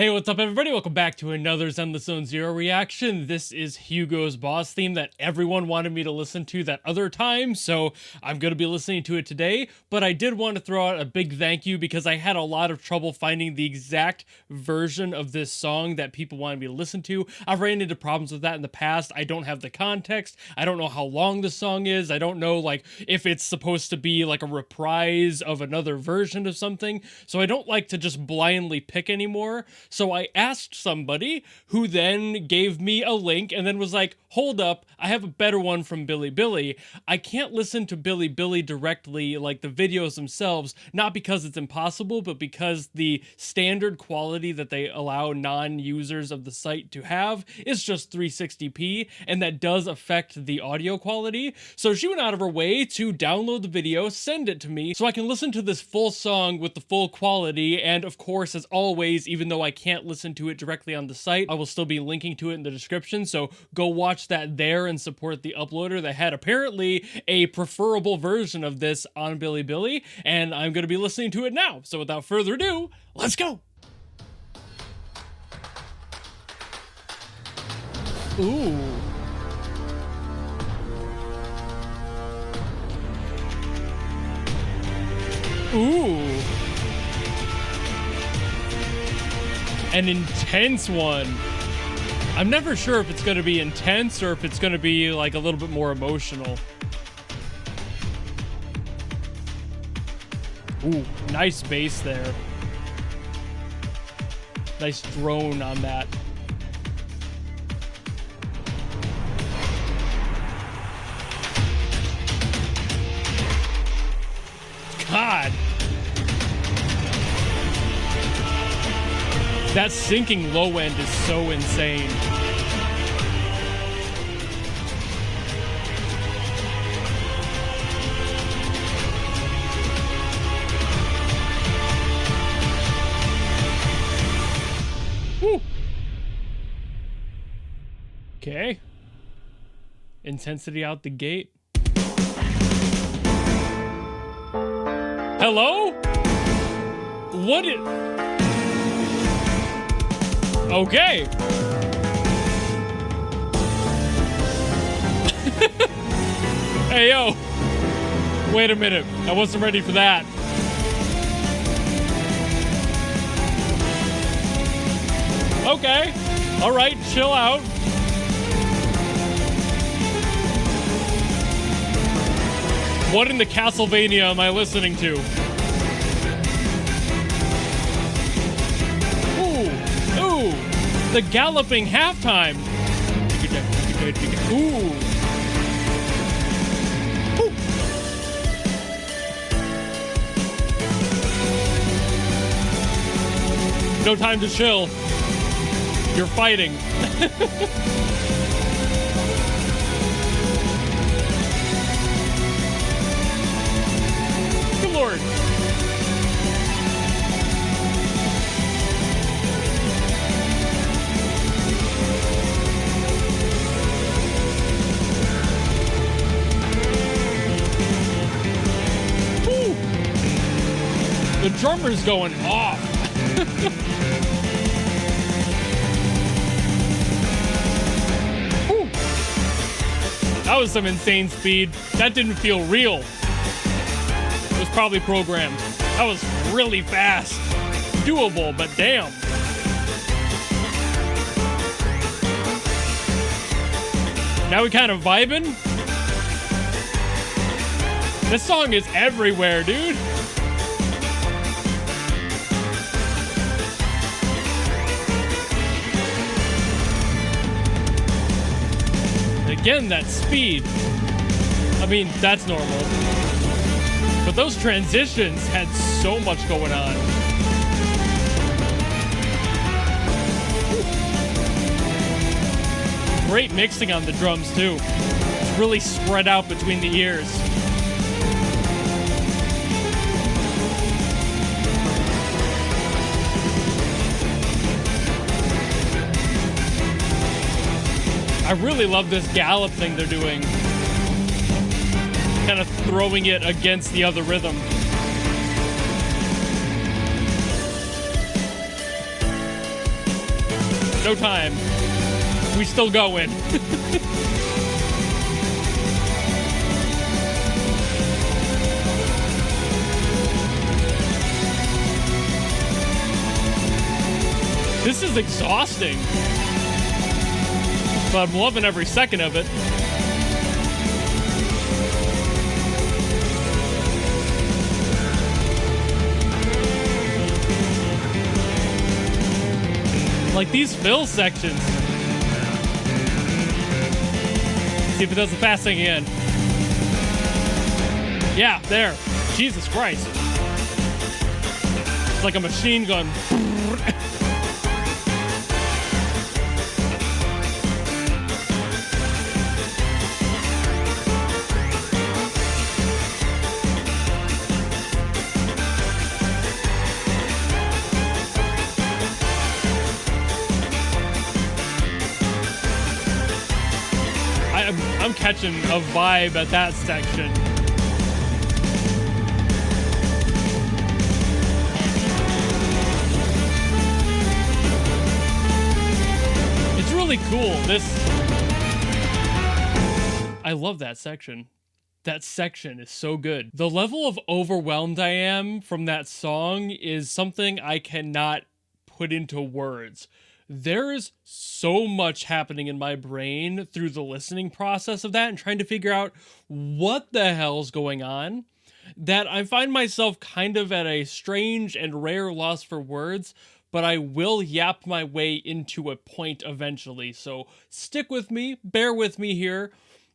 Hey, what's up everybody? Welcome back to another Zenless Zone Zero reaction. This is Hugo's boss theme that everyone wanted me to listen to that other time, so I'm going to be listening to it today, but I did want to throw out a big thank you because I had a lot of trouble finding the exact version of this song that people wanted me to listen to. I've ran into problems with that in the past. I don't have the context. I don't know how long the song is. I don't know like if it's supposed to be like a reprise of another version of something, so I don't like to just blindly pick anymore. So I asked somebody who then gave me a link and then was like, hold up, I have a better one from Bilibili. I can't listen to Bilibili directly, like the videos themselves, not because it's impossible, but because the standard quality that they allow non-users of the site to have is just 360p, and that does affect the audio quality. So she went out of her way to download the video, send it to me, so I can listen to this full song with the full quality, and of course, as always, even though I can't listen to it directly on the site, I will still be linking to it in the description, so go watch that there and support the uploader that had apparently a preferable version of this on Bilibili, and I'm going to be listening to it now. So without further ado, let's go! Ooh. Ooh. An intense one. I'm never sure if it's going to be intense or if it's going to be like a little bit more emotional. Ooh, nice bass there. Nice drone on that. God. That sinking low end is so insane. Woo. Okay. Intensity out the gate. Hello? What is... Okay. Hey, yo. Wait a minute. I wasn't ready for that. Okay. All right, chill out. What in the Castlevania am I listening to? Ooh, the galloping halftime. Ooh. Ooh. No time to chill. You're fighting. Good Lord. The drummer's going off. That was some insane speed. That didn't feel real. It was probably programmed. That was really fast. Doable, but damn. Now we kind of vibing. This song is everywhere, dude. Again, that speed. I mean, that's normal. But those transitions had so much going on. Great mixing on the drums, too. It's really spread out between the ears. I really love this gallop thing they're doing. Kind of throwing it against the other rhythm. no time. We still going. This is exhausting, but I'm loving every second of it. Like these fill sections. See if it does the fast thing again. Yeah, there. Jesus Christ. It's like a machine gun. I'm catching a vibe at that section. It's really cool. I love that section. That section is so good. The level of overwhelmed I am from that song is something I cannot put into words. There's so much happening in my brain through the listening process of that and trying to figure out what the hell's going on, that I find myself kind of at a strange and rare loss for words, but I will yap my way into a point eventually. So stick with me, bear with me here.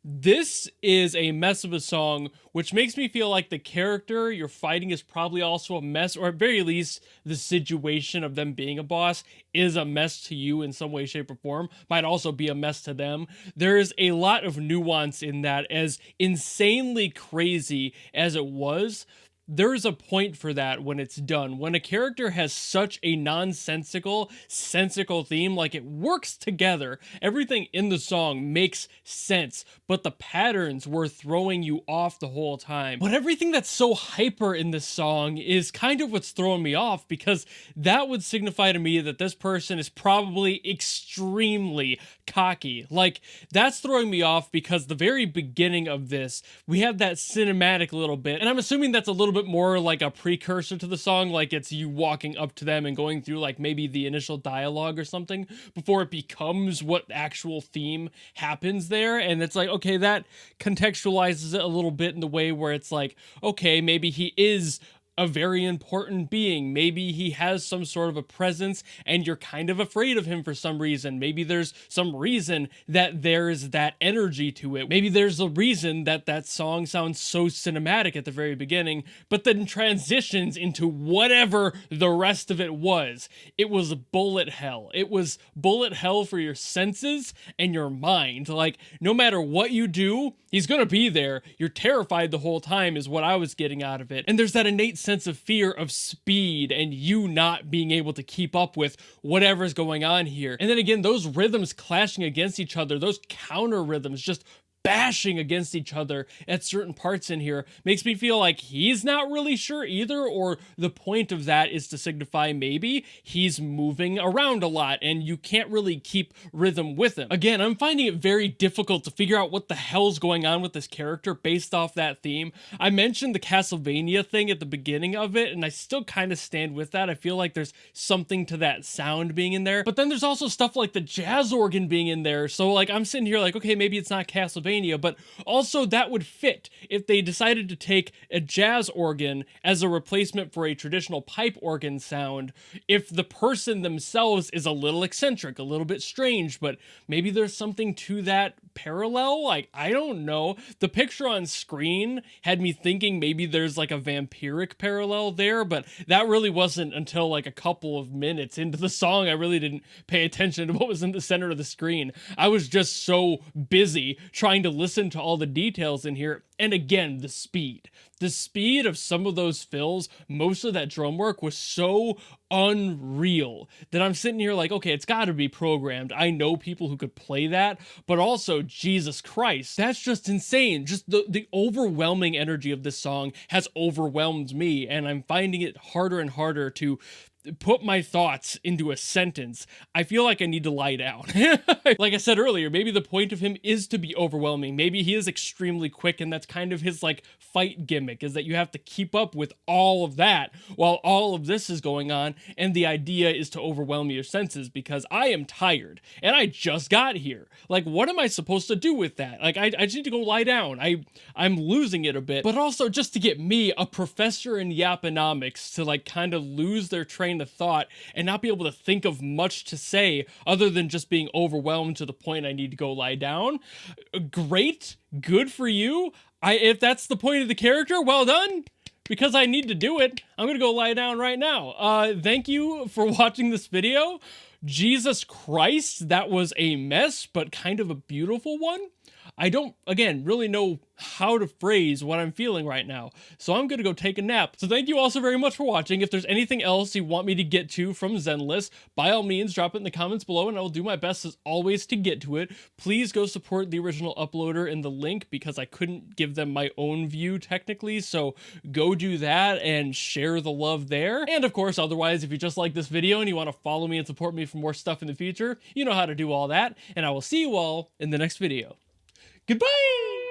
This is a mess of a song, which makes me feel like the character you're fighting is probably also a mess, or at very least the situation of them being a boss is a mess to you in some way, shape, or form. Might also be a mess to them. There's a lot of nuance in that. As insanely crazy as it was, there's a point for that when it's done. When a character has such a nonsensical, sensical theme, like it works together. Everything in the song makes sense, but the patterns were throwing you off the whole time. But everything that's so hyper in this song is kind of what's throwing me off, because that would signify to me that this person is probably extremely cocky. Like, that's throwing me off because the very beginning of this, we have that cinematic little bit, and I'm assuming that's a little bit more like a precursor to the song, like it's you walking up to them and going through like maybe the initial dialogue or something before it becomes what actual theme happens there. And it's like, okay, that contextualizes it a little bit in the way where it's like, okay, maybe he is a very important being. Maybe he has some sort of a presence and you're kind of afraid of him for some reason. Maybe there's some reason that there's that energy to it. Maybe there's a reason that that song sounds so cinematic at the very beginning, but then transitions into whatever the rest of it was. It was bullet hell. It was bullet hell for your senses and your mind. Like, no matter what you do, he's gonna be there. You're terrified the whole time is what I was getting out of it. And there's that innate sense of fear of speed and you not being able to keep up with whatever's going on here. And then again, those rhythms clashing against each other, those counter rhythms just bashing against each other at certain parts in here makes me feel like he's not really sure either, or the point of that is to signify maybe he's moving around a lot and you can't really keep rhythm with him. Again, I'm finding it very difficult to figure out what the hell's going on with this character based off that theme. I mentioned the Castlevania thing at the beginning of it, and I still kind of stand with that. I feel like there's something to that sound being in there, but then there's also stuff like the jazz organ being in there. So like, I'm sitting here like, okay, maybe it's not Castlevania, but also that would fit if they decided to take a jazz organ as a replacement for a traditional pipe organ sound. If the person themselves is a little eccentric, a little bit strange, but maybe there's something to that parallel. Like, I don't know. The picture on screen had me thinking maybe there's like a vampiric parallel there, but that really wasn't until like a couple of minutes into the song. I really didn't pay attention to what was in the center of the screen. I was just so busy trying to listen to all the details in here. And again, the speed of some of those fills, most of that drum work was so unreal that I'm sitting here like, okay, it's got to be programmed. I know people who could play that, but also, Jesus Christ, that's just insane. Just the overwhelming energy of this song has overwhelmed me, and I'm finding it harder and harder to put my thoughts into a sentence, I feel like I need to lie down. Like I said earlier, maybe the point of him is to be overwhelming. Maybe he is extremely quick, and that's kind of his like fight gimmick, is that you have to keep up with all of that while all of this is going on, and the idea is to overwhelm your senses because I am tired and I just got here. Like, what am I supposed to do with that? Like, I just need to go lie down. I'm losing it a bit, but also just to get me, a professor in Yaponomics, to like kind of lose their train of thought and not be able to think of much to say other than just being overwhelmed to the point I need to go lie down. Great, good for you. If that's the point of the character, well done. Because I need to do it, I'm gonna go lie down right now. Thank you for watching this video. Jesus Christ, that was a mess, but kind of a beautiful one. I don't, again, really know how to phrase what I'm feeling right now, so I'm gonna go take a nap. So thank you all so very much for watching. If there's anything else you want me to get to from Zenless, by all means, drop it in the comments below, and I will do my best as always to get to it. Please go support the original uploader in the link, because I couldn't give them my own view technically, so go do that and share the love there. And of course, otherwise, if you just like this video and you want to follow me and support me for more stuff in the future, you know how to do all that, and I will see you all in the next video. Goodbye!